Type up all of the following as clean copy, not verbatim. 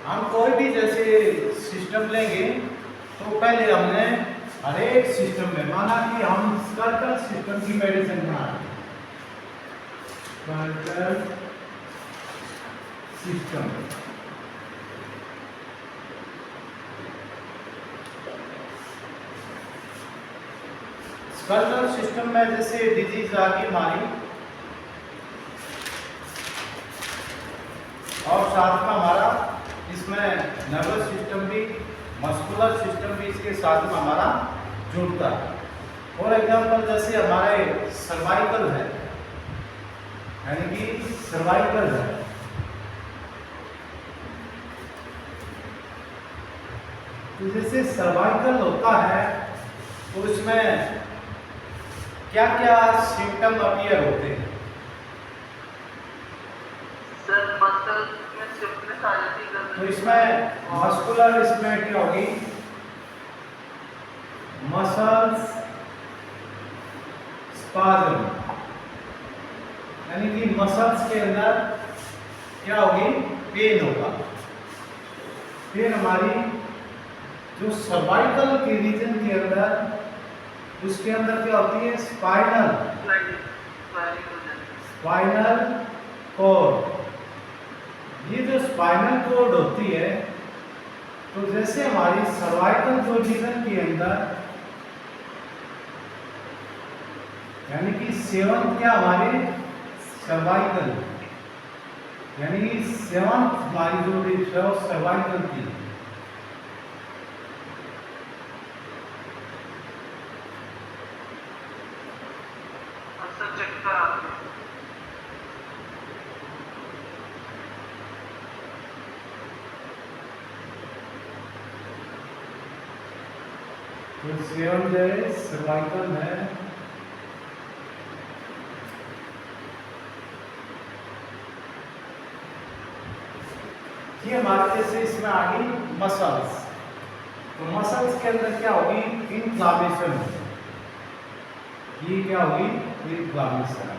हम कोई भी जैसे सिस्टम लेंगे तो पहले हमने हर एक सिस्टम में माना कि हम सर्कल सिस्टम की मेडिसिन बना रहे हैं, सर्कल सिस्टम। सर्कल सिस्टम में जैसे डिजीज आ गई हमारी और साथ में हमारा इसमें नर्वस सिस्टम भी, मस्कुलर सिस्टम भी इसके साथ में हमारा जुड़ता है। फॉर एग्जाम्पल जैसे हमारे सर्वाइकल है, यानी कि सर्वाइकल है, तो जैसे सर्वाइकल होता है तो इसमें क्या क्या सिम्टम अपीयर होते हैं? तो इसमें मस्कुलर, इसमें क्या होगी, मसल्स स्पाज्म, यानी कि मसल्स के अंदर क्या होगी, पेन होगा। फिर हमारी जो सर्वाइकल के रीजन के अंदर, उसके अंदर क्या होती है, स्पाइनल कॉर्ड। ये जो स्पाइनल कॉर्ड होती है, तो जैसे हमारी सर्वाइकल जो रीजन के अंदर, यानी कि सेवंथ क्या हमारे सर्वाइकल, यानी कि सेवंथ हमारी जो डिश है सर्वाइकल की, तो सेवन जो है सर्वाइकल है। ये हमारे जैसे इसमें आ गई मसल्स, तो मसल्स के अंदर क्या होगी, इन्फ्लामेशन। ये क्या होगी, इन्फ्लामेशन।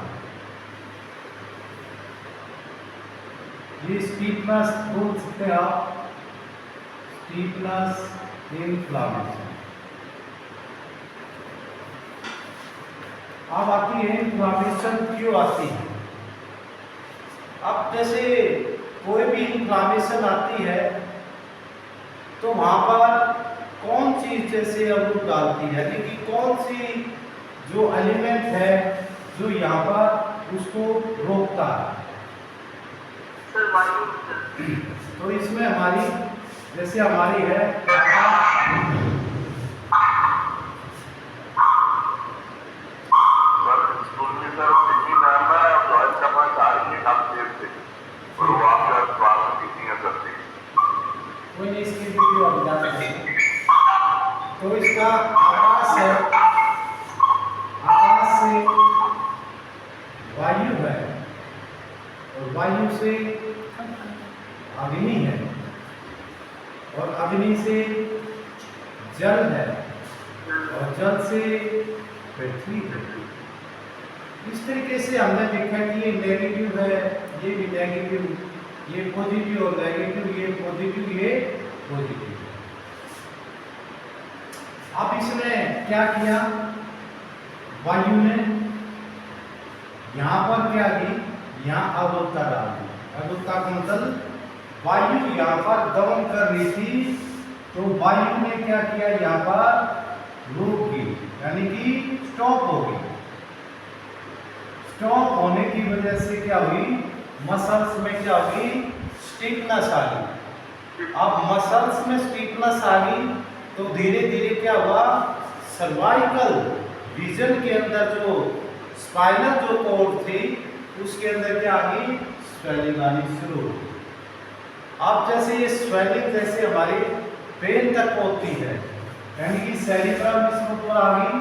ये स्टीफनेस बोल सकते हैं आप, स्टीफनेस, इन्फ्लामेशन। अब आती है इन्फ्लामेशन क्यों आती है। अब जैसे कोई भी इन्फ्लामेशन आती है तो वहां पर कौन सी जैसे अब डालती है, यानी कि कौन सी जो एलिमेंट है जो यहाँ पर उसको रोकता है। तो इसमें हमारी जैसे हमारी है कोई नहीं, इसकी वीडियो अब जा सकते हैं। तो इसका आकाश है, आकाश से वायु है और वायु से अग्नि है और अग्नि से जल है और जल से पृथ्वी है। इस तरीके से हमने देखा कि ये नेगेटिव है, ये भी नेगेटिव, ये पॉजिटिव और नेगेटिव, ये पॉजिटिव, ये पॉजिटिव। अब इसने क्या किया, वायु ने यहाँ पर क्या की, यहाँ अवोत्ता डाल दी। अवोत्ता का मतलब वायु यहाँ पर दमन कर रही थी, तो वायु ने क्या किया, यहाँ पर रुक गई, यानी कि स्टॉप हो गई। स्टॉप होने की वजह से क्या हुई, मसल्स में क्या हुई, स्टिफनेस आ गई। अब मसल्स में स्टिफनेस आ गई तो धीरे धीरे क्या हुआ, सर्वाइकल रीजन के अंदर जो स्पाइनल जो कॉर्ड थी उसके अंदर क्या आ गई, स्वेलिंग आनी शुरू हो गई। अब जैसे ये स्वेलिंग जैसे हमारी ब्रेन तक पहुंचती है, यानी कि सेरिब्रम इसमें ऊपर आ गई,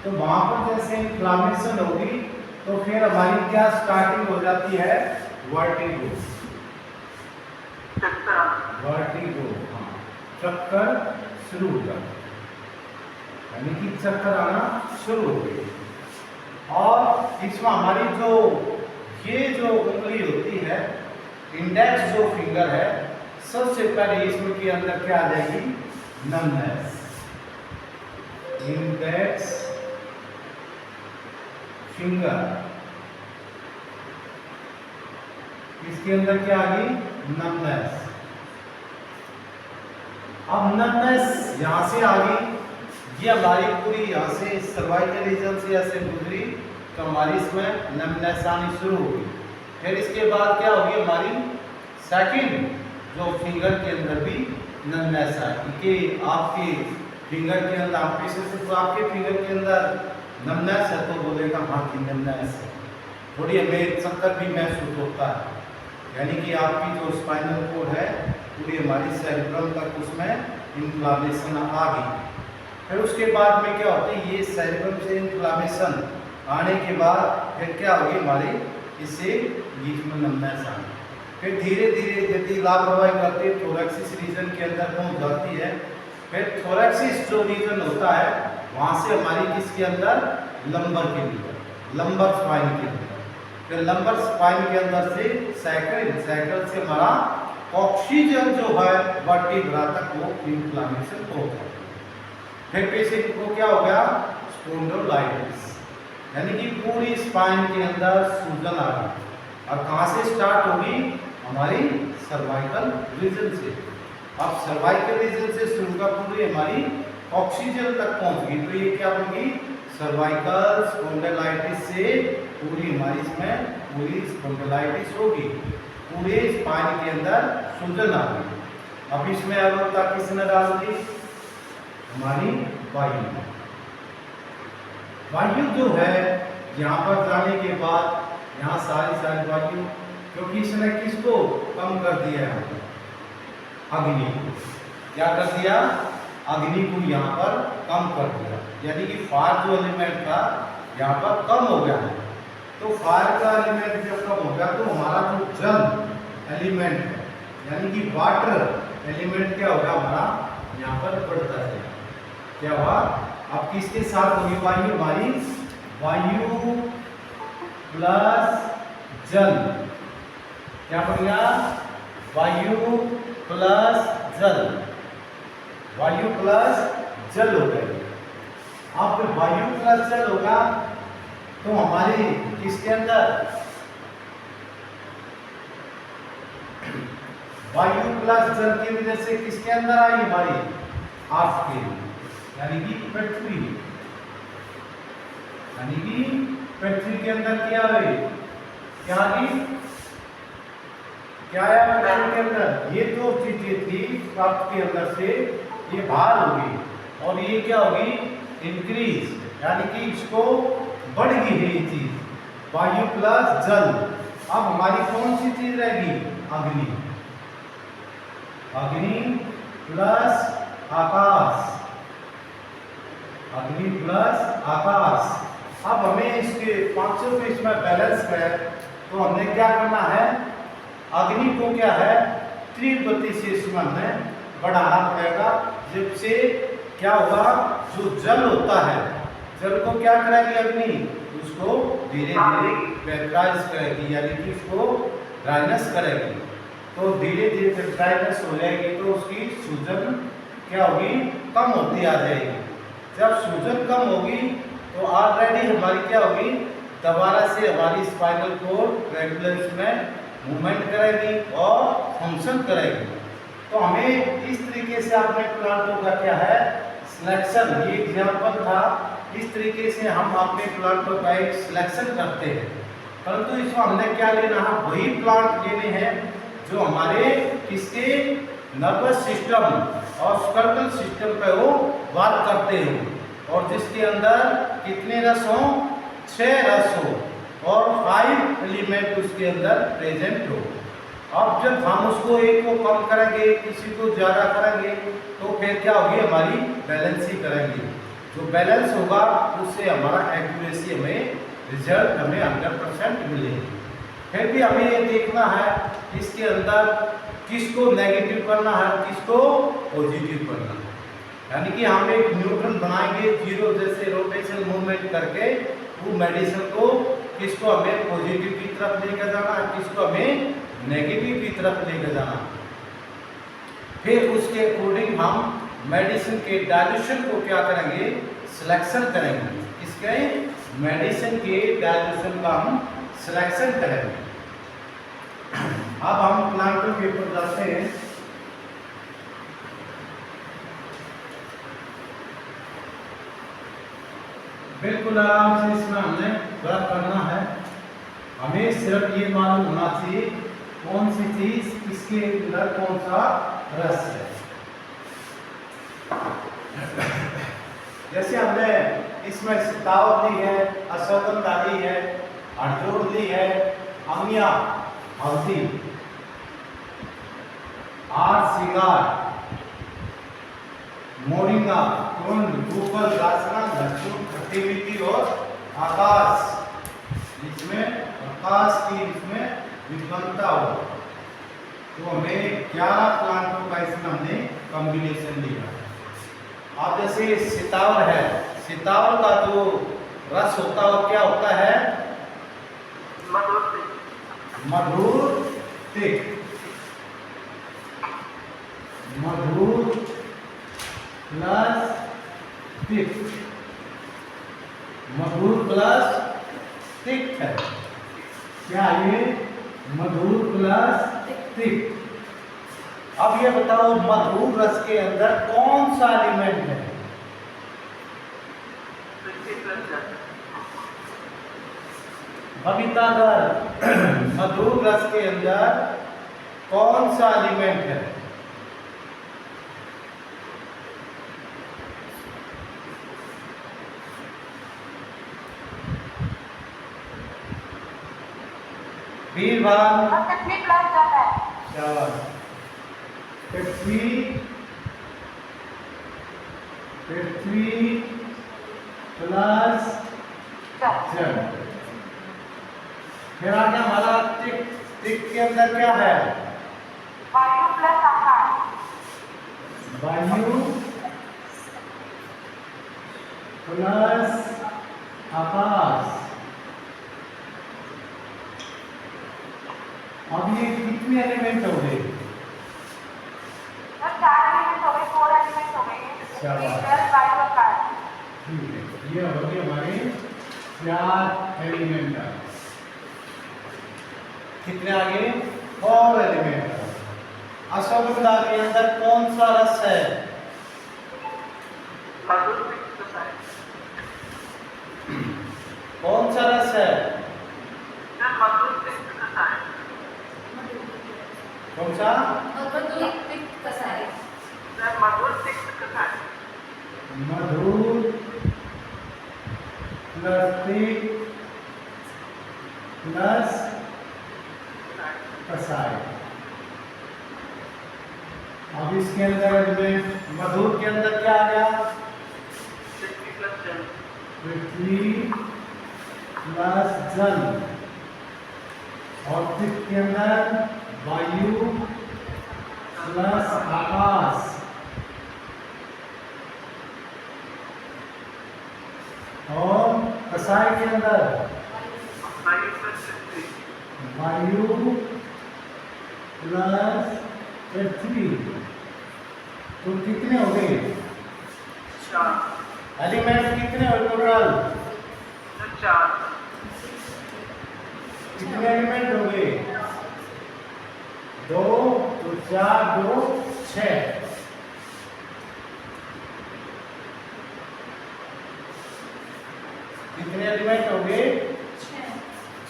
तो वहां पर जैसे इन्फ्लामेशन होगी तो फिर हमारी क्या स्टार्टिंग हो जाती है, वर्टिगो। वर्टिगो, हाँ, चक्कर शुरू हो जाता है, यानी कि चक्कर आना शुरू हो गई। और इसमें हमारी जो ये जो उंगली होती है, इंडेक्स जो फिंगर है, सबसे सबसे पहले इसमें के अंदर क्या आ जाएगी, नमनेस, इंडेक्स फिंगर, इसके अंदर क्या आ गई, नमनेस। अब नमनेस यहां से आ गई, ये हमारी पूरी यहाँ से सर्वाइकल रीजन से ऐसे गुजरी तो हमारी इसमें नमनेस आनी शुरू होगी। फिर इसके बाद क्या होगी, हमारी सेकंड जो फिंगर के अंदर भी नमनेस आएगी कि आपके फिंगर के अंदर, आप से तो आपके फिंगर के अंदर नमनेस है तो बोलेगा हाँ कि नमनेस है, थोड़ी हमें चक्कर भी महसूस होता है, यानी कि आपकी जो स्पाइनल कोड है पूरी हमारी सेरेब्रम तक उसमें इन्फ्लामेशन आ गई। फिर उसके बाद में क्या होता है, ये सेरेब्रम से इन्फ्लामेशन आने के बाद फिर क्या होगी, हमारे इससे बीच में नमनेस आनी, फिर धीरे धीरे यदि लापरवाही करते थोरैक्सिस रीजन के अंदर पहुंच जाती है। फिर थोरैक्सिस जो रीजन होता है वहाँ से हमारी किसके अंदर, लंबर के अंदर, लंबर स्पाइन के अंदर, फिर लंबर स्पाइन के अंदर से सैकल, सैकल से हमारा ऑक्सीजन जो है वर्टिब्रा तक वो इन्फ्लामेशन होता है। फिर पेशेंट को क्या हो गया, स्पॉन्डिलोलाइटिस, यानी कि पूरी स्पाइन के अंदर सूजन आ गई। और कहाँ से स्टार्ट होगी, हमारी सर्वाइकल रीजन से। अब सर्वाइकल रीजन से शुरू का पूरी हमारी ऑक्सीजन तक पहुंच गई तो ये क्या होगी, सर्वाइकल स्पॉन्डिलाइटिस से पूरी हमारी इसमें पूरी स्पॉन्डिलाइटिस होगी, पूरे स्पाइन के अंदर सूजन आ गई। अब इसमें अवरोधता किसने डाल दी, हमारी वायु। वायु जो है यहाँ पर जाने के बाद यहाँ सारी वायु, क्योंकि इसने किसको कम कर दिया है, अग्नि को, क्या कर दिया, अग्नि को यहाँ पर कम कर दिया, यानी कि फायर जो एलिमेंट था यहाँ पर कम हो गया है। तो फायर का एलिमेंट जब कम हो गया तो हमारा जो जल एलिमेंट है यानी कि वाटर एलिमेंट क्या होगा, हमारा यहाँ पर बढ़ता है। क्या हुआ, अब किसके साथ होगी वायु, हमारी वायु प्लस जल, क्या बनेगा, वायु प्लस जल, वायु प्लस जल हो गए। अब वायु प्लस जल होगा तो हमारे किसके अंदर, वायु प्लस जल की वजह से किसके अंदर आई, हमारी आपके यानी कि पृथ्वी, यानी कि पृथ्वी के अंदर क्या है, क्या की क्या है पृथ्वी के अंदर, ये दो चीजें थी आपके के अंदर से ये बाहर होगी और ये क्या होगी, इंक्रीज, यानी कि इसको बढ़ गई है ये चीज, वायु प्लस जल। अब हमारी कौन सी चीज रहेगी, अग्नि, अग्नि प्लस आकाश, अग्नि प्लस आकाश। अब हमें इसके 500 पे इसमें बैलेंस है तो हमने क्या करना है, अग्नि को क्या है, तीव्र गति से इसमें हमें बढ़ाना पड़ेगा, जिससे क्या होगा, जो जल होता है जल को क्या करेगी अग्नि, उसको धीरे धीरे वेपराइज करेगी, यानी कि उसको ड्राइनेस करेगी। तो धीरे धीरे ड्राइनेस हो जाएगी तो उसकी सूजन क्या होगी, कम होती आ जाएगी। जब सूजन कम होगी तो ऑलरेडी हमारी क्या होगी, दोबारा से हमारी स्पाइनल कोड रेगुलर में मूवमेंट करेगी और फंक्शन करेगी। तो हमें इस तरीके से अपने प्लांटों का क्या है, सिलेक्शन, ये एग्जाम्पल था, इस तरीके से हम अपने प्लांटों का एक सिलेक्शन करते हैं। परंतु इसमें हमने क्या लेना है, वही प्लांट लेने हैं जो हमारे किसके नर्वस सिस्टम और स्कर्टल सिस्टम पे वो बात करते हो और जिसके अंदर कितने रस हो, 6 रस हो और 5 एलिमेंट उसके अंदर प्रेजेंट हो। अब जब हम उसको एक को कम करेंगे, किसी को ज़्यादा करेंगे तो फिर क्या होगी, हमारी बैलेंस ही करेंगे। जो बैलेंस होगा उससे हमारा एक्यूरेसी हमें रिजल्ट हमें 100% मिलेगी। फिर भी हमें ये देखना है इसके अंदर किसको नेगेटिव करना है, किसको पॉजिटिव करना है। यानी कि हम एक न्यूट्रन बनाएंगे जीरो जैसे रोटेशन मूवमेंट करके, वो मेडिसिन को किसको हमें पॉजिटिव की तरफ लेकर जाना है, किसको हमें नेगेटिव की तरफ लेकर जाना। फिर उसके अकॉर्डिंग हम मेडिसिन के डाइल्यूशन को क्या करेंगे, सिलेक्शन करेंगे। इसके मेडिसिन के डाइल्यूशन का हम सिलेक्शन करेंगे। अब हम प्लांटों के ऊपर जाते हैं। बिल्कुल आराम से इसमें हमने वर्क करना है। हमें सिर्फ ये मालूम होना चाहिए कौन सी चीज इसके अंदर कौन सा रस है। जैसे हमने इसमें सितावत ली है, अश्वगंधा ली है, हरजोड़ ली है, अमिया, हल्दी, आर सिगार, मोरिंगा, कुंड, गूगल, रासना, लहसुन, खट्टी मीठी और आकाश, जिसमें आकाश की इसमें विद्वंता हो। तो हमें 11 प्लांटों का इसमें हमने कॉम्बिनेशन लिया। अब जैसे सितावर है, सितावर का जो रस होता है वो क्या होता है, मधुर तिक्त, मधुर प्लस तिक्त, मधुर प्लस तिक्त है। क्या ये मधुर प्लस तिक्त। अब ये बताओ मधुर रस के अंदर कौन सा एलिमेंट है, बबीतागर, मधुर रस के अंदर कौन सा एलिमेंट है, बीरबल, पृथ्वी, पृथ्वी प्लस जल। फिर आगे हमारा तिक्त, तिक्त के अंदर क्या है, वायु प्लस आकाश, वायु प्लस आकाश। अब ये कितने एलिमेंट हो गए, 4 एलिमेंट हो गए, 4 एलिमेंट हो गए, प्लस वायु आकाश। ठीक है, ये हो गए हमारे 4 एलिमेंट। कितने आगे, 4 एलिमेंट। अश्वगंधा के अंदर कौन सा रस है, कौन सा रस है, कौन सा, मधुर प्लस तिक्त प्लस कसाय। अब इसके अंदर में मधुर के अंदर क्या आ गया, पृथ्वी प्लस जल, और तिक्त के अंदर वायु प्लस आकाश, और कसाय के अंदर वायु प्लस पृथ्वी। तो कितने हो गए, एलिमेंट कितने हो टोटल, 4। कितने एलिमेंट हो गए, 2, तो 4, 2, 6। कितने एलिमेंट हो गए,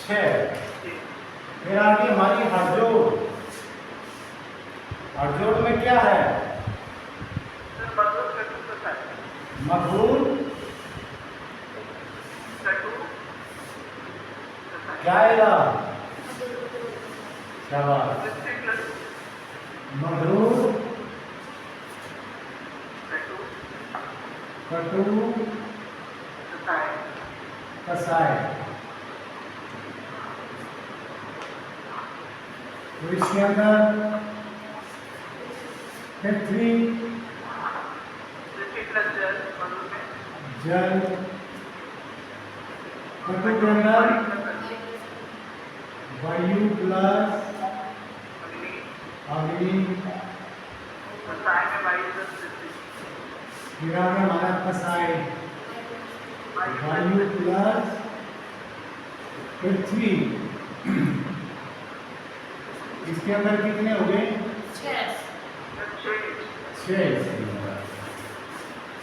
6। फिर आगे हमारी हरजोड़, हरजोड़ में क्या है, मधुर, क्या आएगा, शाबाश, मधुर, कटु, कसाय। तो इसके अंदर पृथ्वी, जल, कटु के अंदर वायु प्लस अग्नि, फिर आगे हमारा कसाई वायु प्लस पृथ्वी। इसके अंदर कितने हो गए? 6।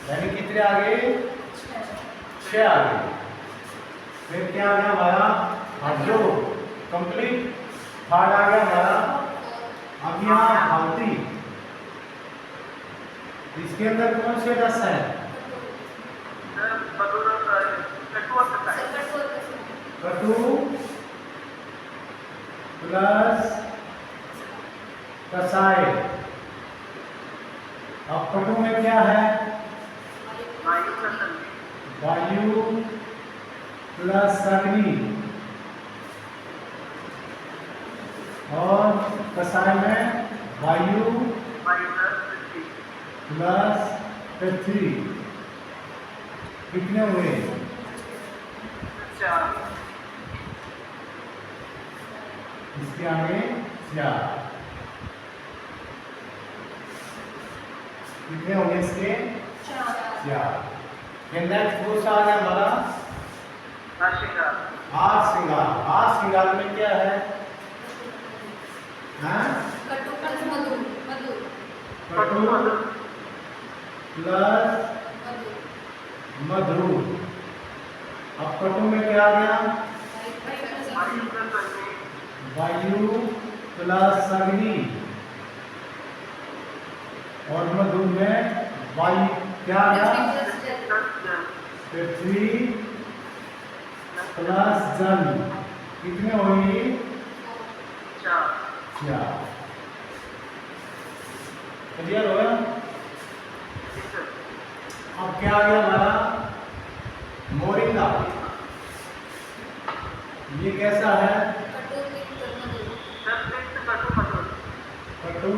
यानी कितने आ गए? 6 आ गए। फिर क्या आ गया हमारा? Hydro complete. थर्ड आ गया हमारा। अब यहाँ हल्दी, इसके अंदर कौन से रस है? कटु प्लस कसाय। अब कटु में क्या है? वायु प्लस अग्नि, और कसाय में वायु प्लस पृथ्वी। कितने हुए? 4। इसके आगे 4। कितने होंगे इसके? 4। नेक्स्ट वो आ गया हमारा आठ श्रृंगार। आठ श्रृंगार में क्या है? कटु प्लस मधु। कटु प्लस मधु। अब कटु में क्या आ गया? वायु प्लस अग्नि, और मधु में वायु क्या आ गया? पृथ्वी प्लस जल। कितने होंगे? 4। क्लियर हो गया? अब क्या आ गया हमारा? मोरिंगा। ये कैसा है? कटु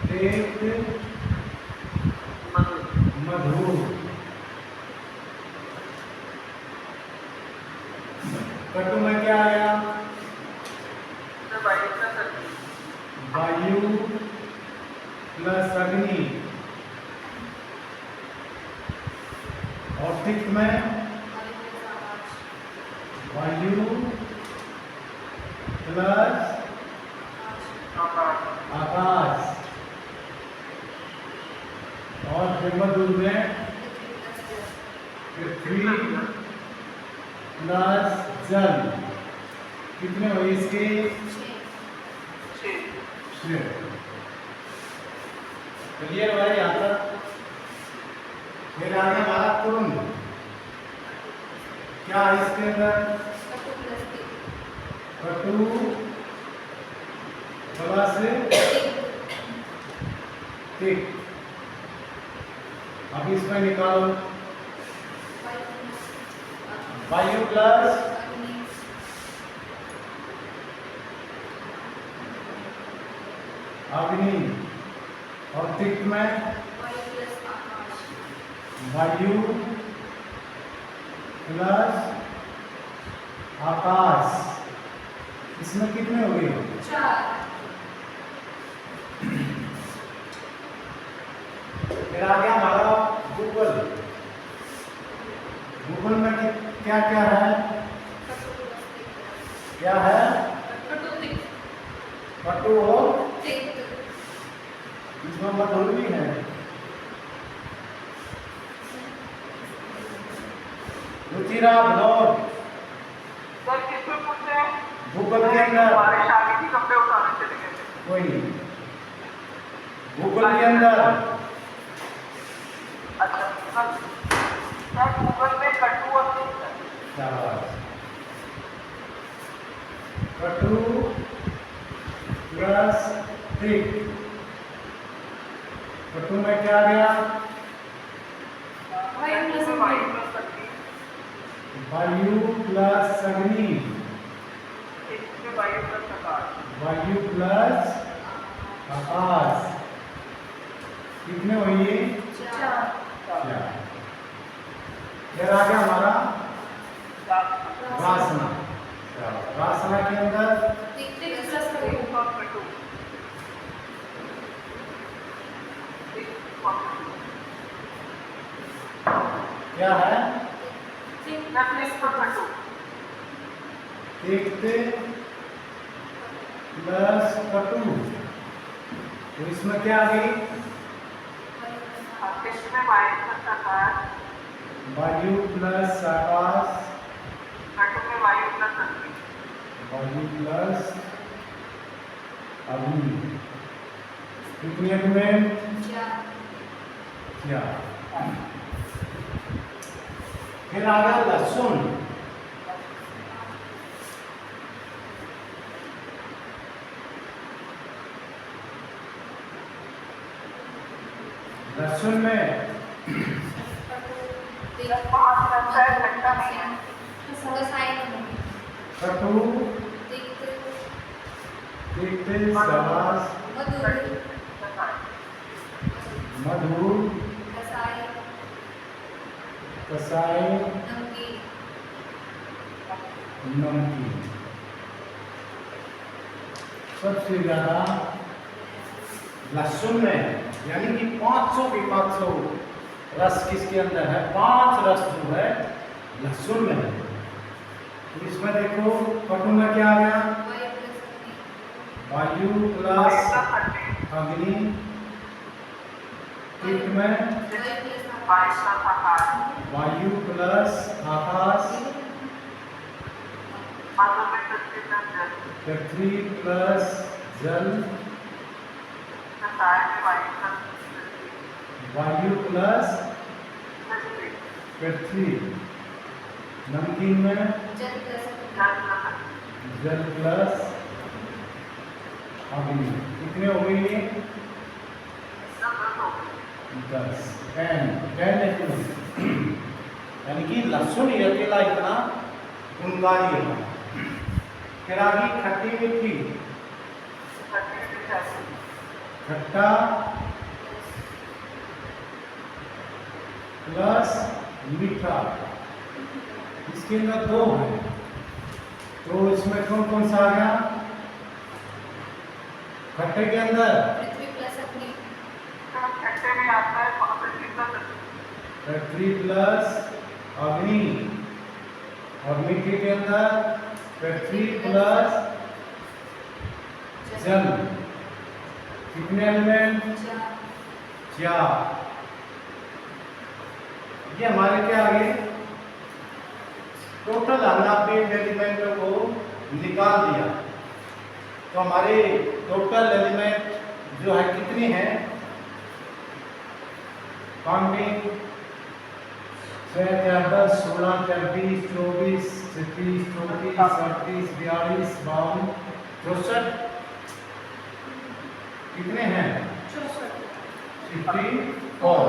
तेक्त मधु। कटु में क्या आया? वायु प्लस अग्नि, और तिक्त में वायु प्लस आकाश, और फिर मधु में पृथ्वी प्लस जल। कितने हुए इसके? 6। क्लियर हुआ यहाँ तक? फिर आगे हमारा कुरुंग। क्या है इसके अंदर? कटु प्लस तिक्त। अब इसमें निकालो वायु प्लस अग्नि, और तिक्त में वायु प्लस आकाश। इसमें कितने हो गए? 4। फिर आ गया हमारा गूगल। गूगल में क्या क्या है? क्या है? कटु और इसमें मधु भी है। रुचिरा भनौर। गूगल के अंदर कोई नहीं। गूगल के अंदर गूगल में कटु और कटु प्लस तिक्त। कटु में क्या आ गया? वायु प्लस अग्नि, वायु प्लस आकाश। कितने हुए? 4। फिर आ गया हमारा वासना। वासना के अंदर क्या है? कटू। तिक्त प्लस कटु। तो इसमें क्या आ गई? इसमें वायु प्लस आकाश, वायु प्लस आकाश, कटु में वायु प्लस अग्नि। वायु प्लस अग्नि। कितने एलिमेंट? क्या? फिर आ गया लहसुन। लहसुन में पांच रस है, घंटा में है। कटु, तिक्त, सवास, मधु, कसाई, नमकीन। सबसे ज्यादा लहसुन में, यानी कि 500 के 500 रस किसके अंदर है? 5 रस जो है लहसुन में है। तो इसमें देखो कटु में क्या आ गया? वायु प्लस अग्नि। तिक्त में वायु प्लस आकाश। पृथ्वी प्लस जल। वायु प्लस पृथ्वी। नमकीन में जल प्लस अग्नि। कितने हो गए ये? 10। 10 यानी कि लहसुन ही अकेला इतना गुणकारी है। फिर आ गई खट्टी मीठी। खट्टा प्लस मीठा। इसके अंदर 2 है, तो इसमें कौन कौन सा आ गया? खट्टे के अंदर पृथ्वी प्लस अग्नि, और मीठे के अंदर पृथ्वी प्लस जल। कितने एलिमेंट? 4। ये हमारे क्या आ गए? टोटल हमने अपने एलिमेंटों को निकाल दिया। तो हमारे टोटल एलिमेंट जो है कितने हैं? काउंटिंग 6, 10, 16, 20, 24, 36, 34, 38, 42, 52, 64। कितने हैं? 54।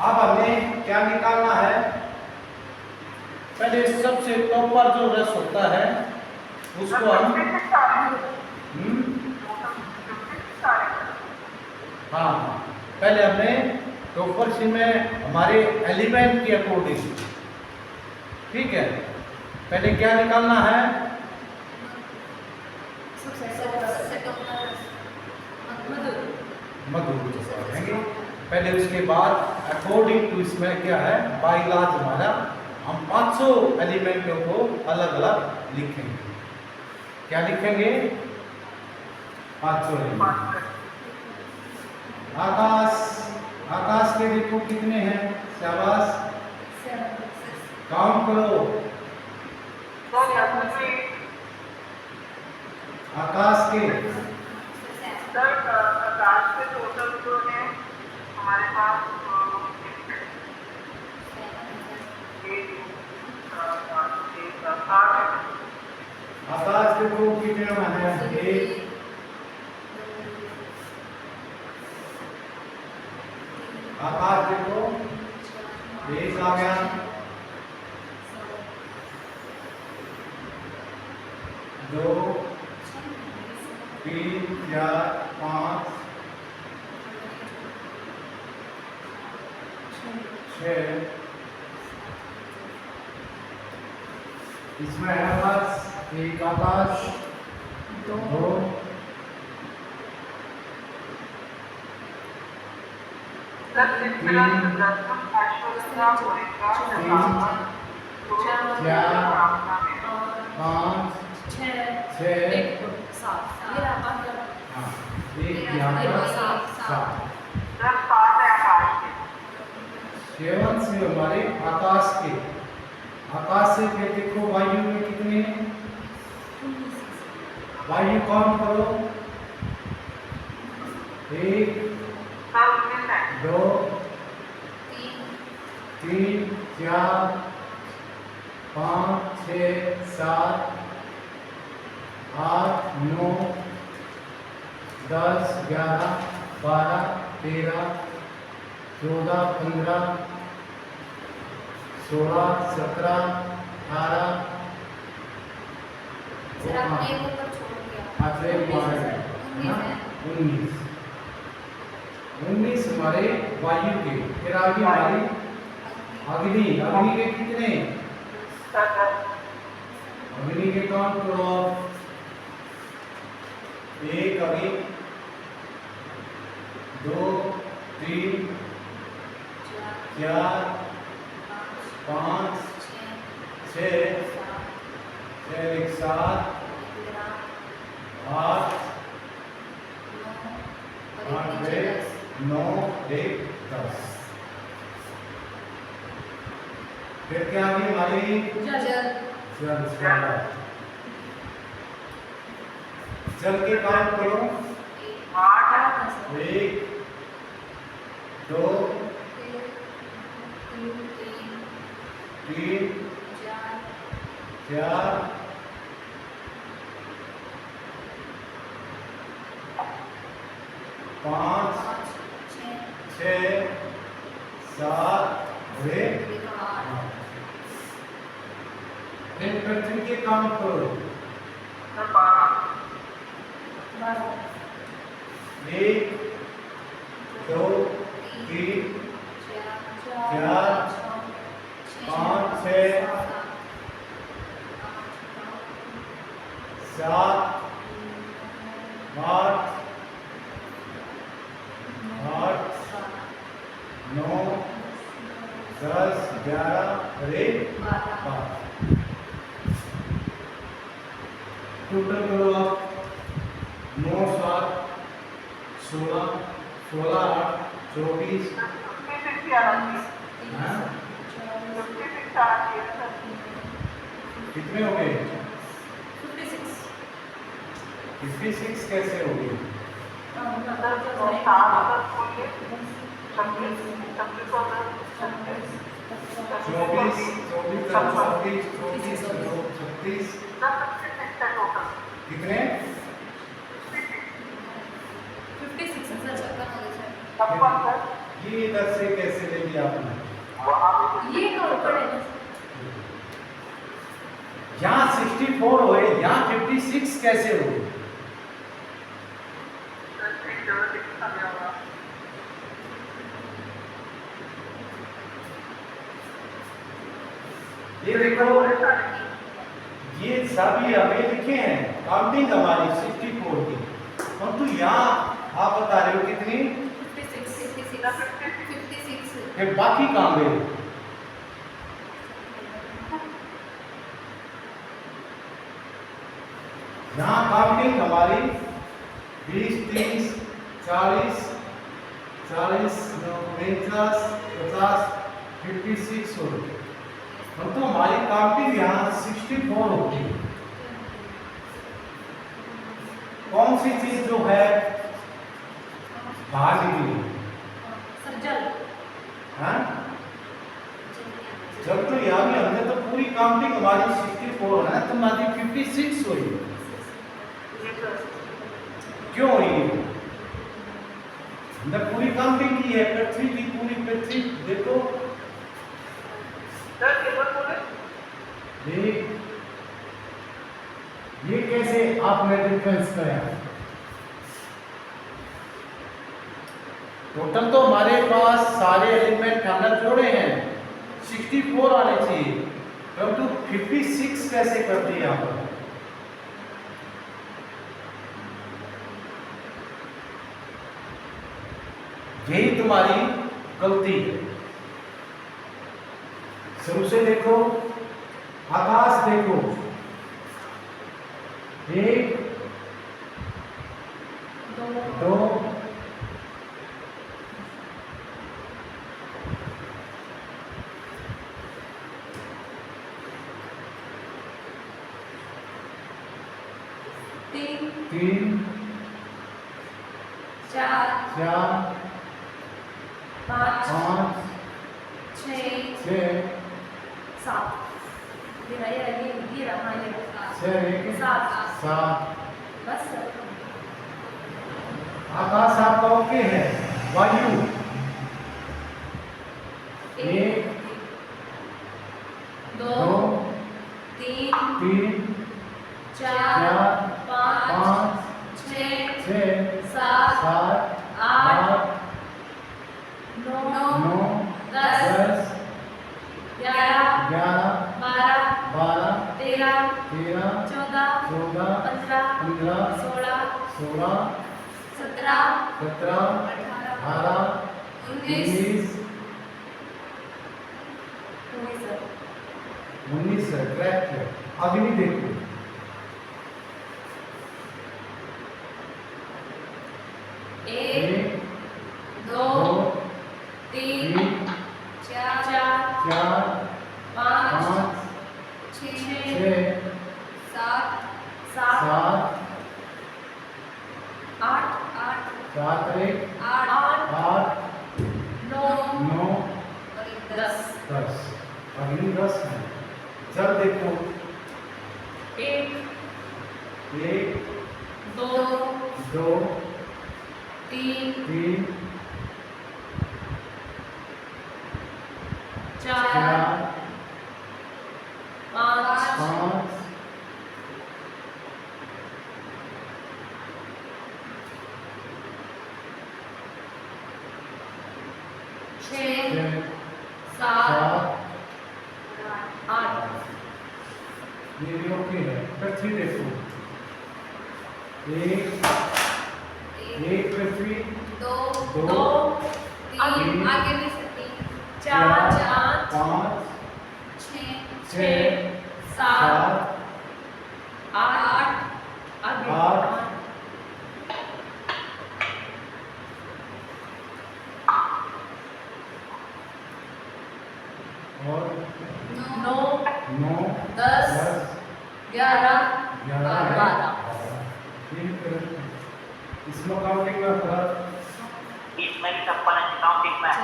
अब हमें क्या निकालना है? पहले सबसे टॉप पर जो रस होता है उसको हम हाँ, पहले हमें टॉपर सी में हमारे एलिमेंट के अकॉर्डिंग, ठीक है, पहले क्या निकालना है? मधु देंगे पहले। उसके बाद अकॉर्डिंग टू इसमें क्या है? बाइलाज हमारा हम 500 एलिमेंटों को अलग अलग लिखेंगे। क्या लिखेंगे? 500 एलिमेंट। आकाश के देखो कितने हैं? शाबाश, काउंट करो। आकाश के टोटल जो है हमारे पास आकाश देखो कितने में है? 1, आकाश देखो 1 आ गया। 2, 3, 4, 5, 6। इसमें है बस 1 आकाश, 2, दस इंद्रन दर्शन ऐश्वर्या होएगा जहां चार, प्रार्थना में 5, 6, 7 हाँ, एक यहाँ पर 7। दस सात है आकाश के 7 से हमारे आकाश के, आकाश से फिर देखो वायु में कितने हैं? वायु काउंट करो, 1, दस उन्नीस है 2, 3, 4, 5, 6, 7, 8, 9, 10, 11, 12, 13, 14, 15, 16, 17, 18, सर आपने एक ऊपर छोड़ दिया। आखिरी हमारे है ना 19, 19 हमारे वायु के। फिर आगे हमारी अग्नि, अग्नि के कितने? अग्नि के काउंट करो, 1 अग्नि, 2, 3, 4, 5, 6, 7, 8, 9, 1, 10। फिर क्या आ गई हमारी? जल, जल के काउंट करो, 1, 2, 3, 4, 5, 6, 7, 8। फिर पृथ्वी के काउंट करो, 1, 2, 3, 4, 5, 6, 7, 8, 9, 10, 11, 12। टोटल करो आप, 9, 7, 16, 16, 8, 24। हाँ? कितने हो गए? 56 कैसे हो गए? 24, 36। कितने? 56 सर ये इधर से कैसे ले लिया आपने? ये कौन पड़ेगा? यहाँ 64 हुए, यहाँ 56 कैसे हुए? ये देखो, ये सभी हमें लिखे हैं, काउंटिंग हमारी 64 की, परंतु यहाँ आप बता रहे हो कितनी? 56 फिर बाकी कहाँ गए? यहाँ काउंटिंग हमारी 20, 30, 40, 40, 50, 56 हो रही है, तो हमारी काउंटिंग यहाँ 64 होती है। कौन सी चीज जो है बाहर निकली? सर जल हाँ? जब तो यहाँ भी हमने तो पूरी काउंटिंग हमारी 64 है, तो हमारी 56 हुई। क्यों हुई? हमने पूरी काउंटिंग की है, पृथ्वी की पूरी पृथ्वी देखो, ये कैसे आपने डिफरेंस कराया? टोटल तो हमारे पास सारे एलिमेंट हमने जोड़े हैं, 64 आने चाहिए, परंतु 56 कैसे कर दिए यहाँ पर? यही तुम्हारी गलती है। शुरू से देखो, आकाश देखो, 1 2 3 4 4 5 5 6 6 7 ये रहा 6 7 7। बस सर। आकाश आपका ओके है। वायु 1 2 2 3 3 4 5 5 6 6 7 7 8 9 9 10 10 11 11 12 12 13 13 14 14 15 15 16 16 17 17 18 19 19 है। करेक्ट है। अग्नि देखो, 1 2 3 4 4 5 5 6 6 7 7 8 7 1 8 8 9 9 10 10। अग्नि 10 है। जल देखो, 1 1 2 2 3 3 4 4 5 5 6 6 7 7 8 ये भी ओके है। पृथ्वी देखो, 1 पृथ्वी 2 2 3 आगे भी सकती 4 5 6 6 7 7 8 आगे 8 और 9 9 10 11 12 इसमें काउंटिंग में फर्क इसमें भी सब पढ़ा काउंटिंग में 6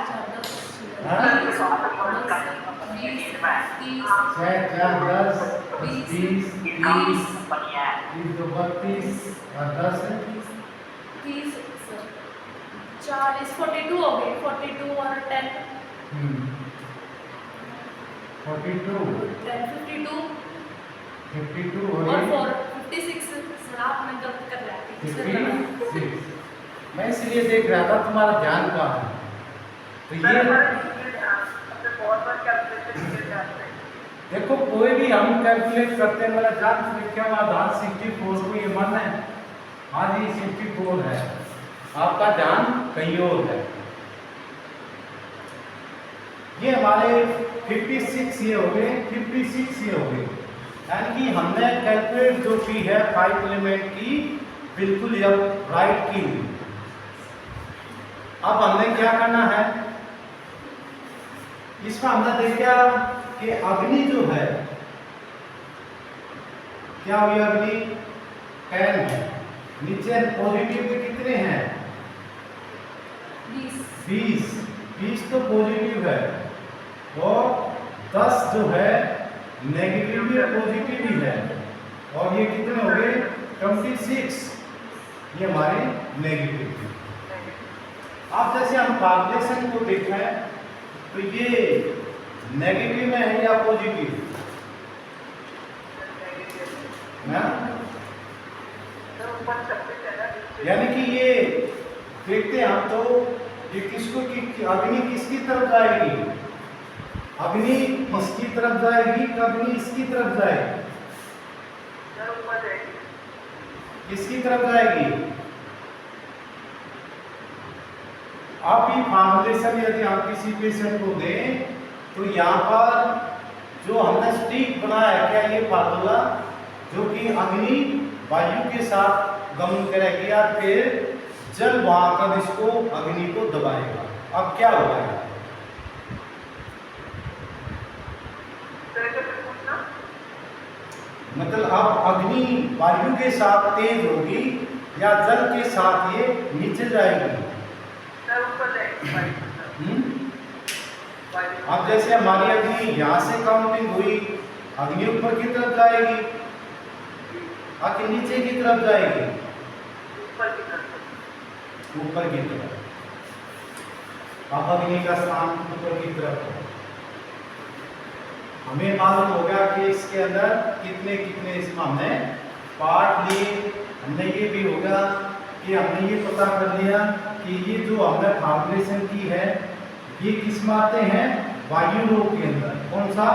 4 10 20 काउंटिंग बढ़िया है 30 2 32 और 10 30 40 42 हो गए 42 और 10 42 10 52 52 और और 4 56 सर आप मैं गलत कर रहा है 56। मैं इसलिए देख रहा था तुम्हारा ध्यान कहाँ है। तो ये देखो, कोई भी हम कैलकुलेट करते हैं, मेरा जान लिखा हुआ आधार 64 को ये मन है, हाँ जी 64 है, आपका ध्यान कहीं और है। ये हमारे 56 ये हो गए, 56 ये हो गए, यानी कि हमने कैलकुलेट जो की है 5 एलिमेंट की बिल्कुल राइट की हुई। अब हमने क्या करना है, इसमें हमने देखा कि अग्नि जो है क्या हुई, अग्नि 10 है, नीचे पॉजिटिव के कितने हैं 20 तो पॉजिटिव है और 10 जो है नेगेटिव भी और पॉजिटिव भी है, और ये कितने हो गए 26, ये हमारे नेगेटिव है। अब जैसे हम कैलकुलेशन को देखें तो ये नेगेटिव में है या पॉजिटिव ना, यानी कि ये देखते हैं हम तो ये किसको की अग्नि किसकी तरफ जाएगी, अग्नि इसकी तरफ जाएगी, अग्नि इसकी तरफ जाएगी, किसकी तरफ जाएगी, अब ये फॉर्मुलेशन यदि हम किसी पेशेंट को दें तो यहाँ पर जो हमने स्टिक बनाया है, क्या ये फार्मूला जो कि अग्नि वायु के साथ गमन करेगी या फिर जल बहाकर इसको अग्नि को दबाएगा। अब क्या होगा? मतलब अब अग्नि वायु के साथ तेज होगी या जल के साथ ये नीचे जाएगी? अब जैसे हमारी अग्नि यहाँ से काउंटिंग हुई, अग्नि ऊपर की तरफ जाएगी, आगे नीचे की तरफ जाएगी, ऊपर की तरफ। अब अग्नि का स्थान ऊपर की तरफ है। हमें मालूम हो गया कि इसके अंदर कितने कितने इसमें हमने पार्ट लिए। हमने ये भी होगा कि हमने ये पता कर लिया कि ये जो हमने फॉर्मुलेशन की है ये किस में आते हैं? वायु रोग के अंदर। कौन सा?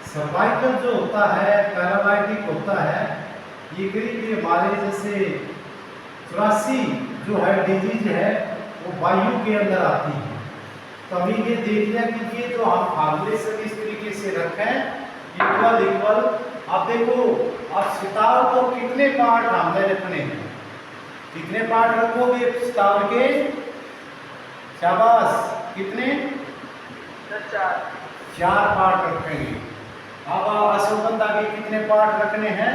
सर्वाइकल जो होता है, पैरालाइटिक होता है, ये करीब हमारे जैसे 84 जो है डिजीज है वो वायु के अंदर आती है। तो अभी ये देख लिया कि ये जो हम फॉर्मुलेशन इस तरीके से रखें इक्वल इक्वल। अब देखो, अब सितार को कितने पार्ट हमने रखने हैं? कितने पार्ट रखोगे सितार के? शाबाश, कितने? 4 पार्ट रखेंगे। अब अशुभंत आगे कितने पार्ट रखने हैं?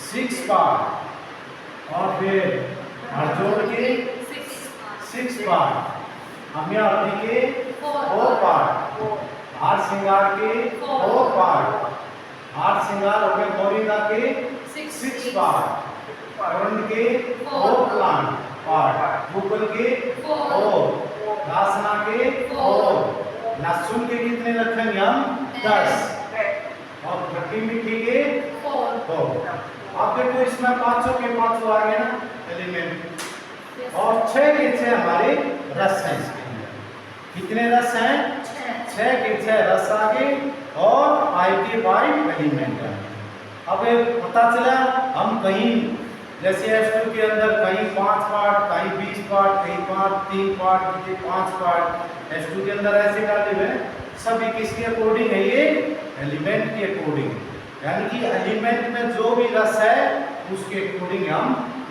6 पार्ट। और फिर हरजोड़ के 6 पार्ट, हमियावती के 4 पार्ट, हार श्रृंगार के 4 पार्ट, हार श्रृंगार हो गए मोरिंगा के 6 पार्ट, करण के 4 प्लांट पार्ट, भूगोल के 4, रासना के 4, लहसुन के कितने रखेंगे हम? 10, और खट्टी मिट्टी के 4। अब देखो इसमें पांचों के पांचों आ गए ना एलिमेंट, और 6 के 6 हमारे रस हैं इसके अंदर। कितने रस हैं? 6 के 6 रस आ गए और I के 5 एलिमेंट है। अब पता चला हम कहीं जैसे H2 के अंदर कहीं 5 पार्ट, कहीं 20 पार्ट, कहीं 3 पार्ट, कहीं 5 पार्ट H2 के अंदर ऐसे डाले हुए सभी किसके अकॉर्डिंग है? ये एलिमेंट के अकॉर्डिंग, यानी कि एलिमेंट में जो भी रस है उसके अकॉर्डिंग हम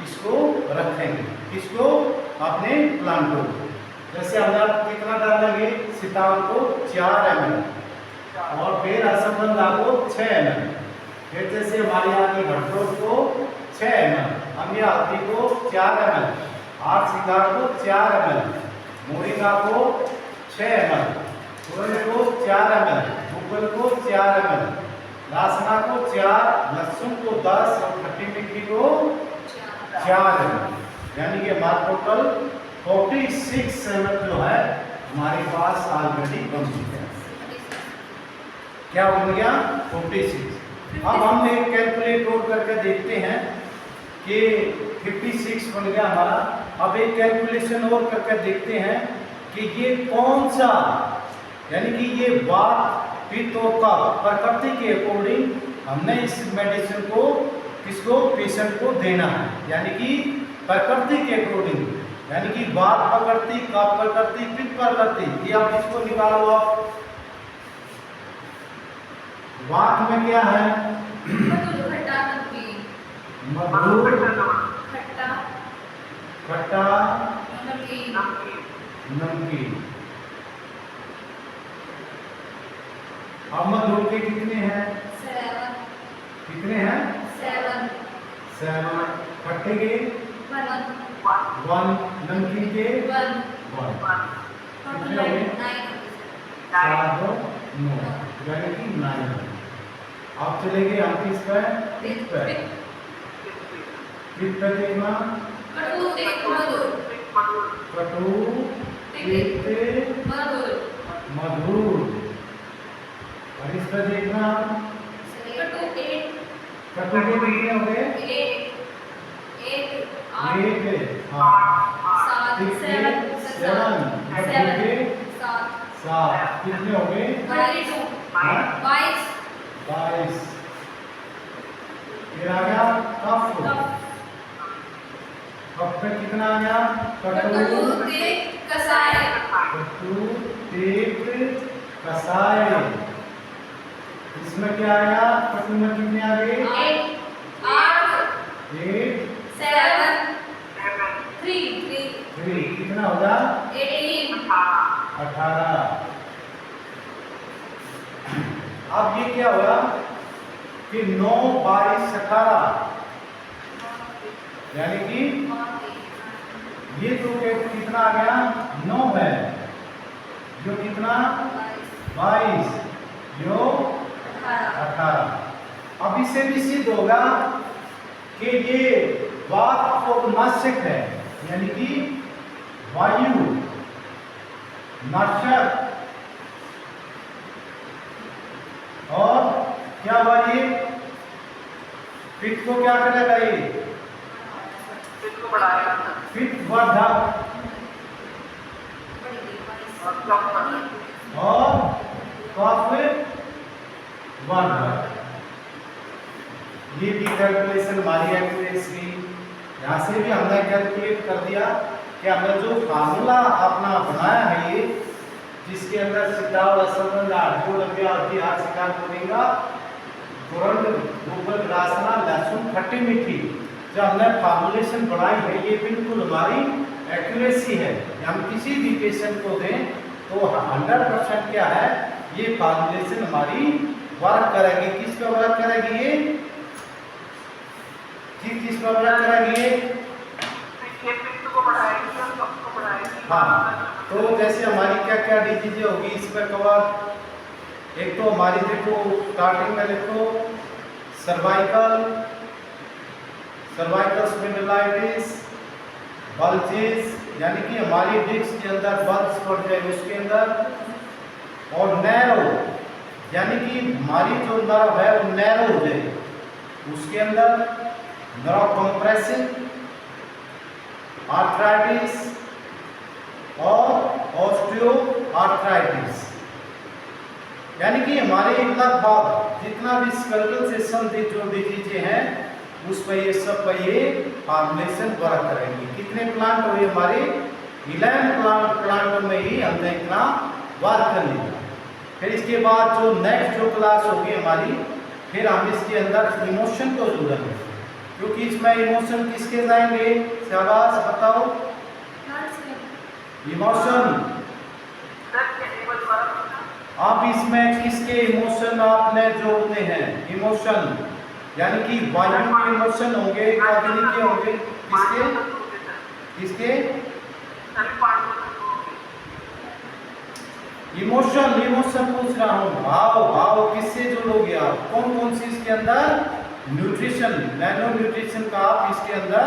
इसको रखेंगे। किसको? अपने प्लांटों को। जैसे हम कितना डालेंगे? सितार को 4 ml और फिर असंबंधा को 6 ml। फिर जैसे हमारी आगे घटरोट को 6 ml, हल्दी को 4 ml, हार श्रृंगार को 4 ml, मोरिंगा को 6 ml, पुरन को 4 ml, भूगल को 4 ml, रासना को 4, लहसुन को 10 और खट्टी मिट्टी को 4 ml। यानी कि हमारा टोटल 46 ml जो है हमारे पास ऑलरेडी बन चुके हैं। क्या बन गया? 46। अब हम एक कैलकुलेट और करके देखते हैं कि 56 बन गया हमारा। अब एक कैलकुलेशन और करके देखते हैं कि ये कौन सा, यानी कि ये वात पित्त और कफ प्रकृति के अकॉर्डिंग हमने इस मेडिसिन को किसको? पेशेंट को देना है, यानी कि प्रकृति के अकॉर्डिंग, यानी कि वात प्रकृति, कफ प्रकृति, पित्त प्रकृति। ये आप इसको निकालो। आप वात में क्या है? मधुर, खट्टा, नमकीन। अब मधुर के कितने हैं? 7। कितने हैं? 7। खट्टे के 1, नमकीन के 1। कितने हो गए? 7 और 9, यानी कि 9। अब चलेंगे हम किस पर? पित्त पर। पित्त देखना, कटु, पित्त, मधुर। और इस पर देखना, कटु के कितने हो गए? 8, 7 कितने हो गए? 22। 22। फिर आ गया कफ। कप में कितना आ गया? कटु तेज कसाय कटु तेज कसाय। इसमें क्या आया? कटु में कितने आ गए? 8 8 7 3 3 कितना होगा? 18 18। अब ये क्या हुआ कि 9 22 18 यानी कि ये तो कितना आ गया? 9 है, जो कितना? 22, जो 18। अब इससे भी सिद्ध होगा कि ये वात नाशक है, यानी कि वायु नाशक। और क्या हुआ? ये पित्त को क्या करेगा? ये पित्त को बढ़ाएगा पित्त वर्धक और कफ वर्धक। ये भी कैलकुलेशन हमारी एक्यूरेसी, यहाँ से भी हमने कैलकुलेट कर दिया कि हमने जो फार्मूला अपना बनाया है, ये जिसके अंदर सीधा और असंबंध आठों शिकार करेगा तुरंत गोबर ग्रासना लहसुन खट्टी मीठी, जो हमने फार्मुलेशन बनाई है, ये बिल्कुल हमारी एक्यूरेसी है। हम किसी भी पेशेंट को दें तो 100% क्या है, ये फार्मुलेशन हमारी वर्क करेगी। किस पे वर्क करेगी? ये किस पे वर्क करेगी? ये पित्त को बढ़ाएगी और कफ को बढ़ाएगी। हाँ, तो जैसे हमारी क्या क्या डिजीज होगी इस पर कवर। एक तो हमारी देखो स्टार्टिंग में देखो सर्वाइकल स्पॉन्डिलाइटिस, बल्जेस यानी कि हमारी डिस्क के अंदर बल्ज पड़ जाए उसके अंदर, और नैरो यानी कि हमारी जो नर्व है वो नैरो हो जाए उसके अंदर, नर्व कंप्रेसिव, आर्थराइटिस और ऑस्टियो आर्थराइटिस। यानी कि हमारे लगभग जितना भी स्केलेटल से संबंधित जो डिजीजें हैं उस पर ये सब पर ये फार्मुलेशन वर्क करेंगे। कितने प्लांट हुए हमारे? 11 प्लांट में ही हमने इतना वर्क कर लिया। फिर इसके बाद जो नेक्स्ट जो क्लास होगी हमारी, फिर हम इसके अंदर इमोशन को जोड़ेंगे, क्योंकि इसमें इमोशन किसके जाएंगे? शाबाश बताओ। इमोशन आप इसमें किसके इमोशन आपने जोड़ने हैं? इमोशन यानी कि वायु के इमोशन होंगे, अग्नि के होंगे, किसके किसके? इमोशन पूछ रहा हूँ। भाव किससे जोड़ोगे आप? कौन कौन सी इसके अंदर? न्यूट्रिशन, नैनो न्यूट्रिशन का आप इसके अंदर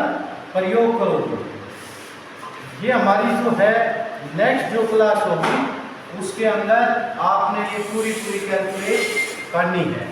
प्रयोग करोगे। ये हमारी जो है नेक्स्ट जो क्लास होगी उसके अंदर आपने ये पूरी कैलकुलेट करनी है।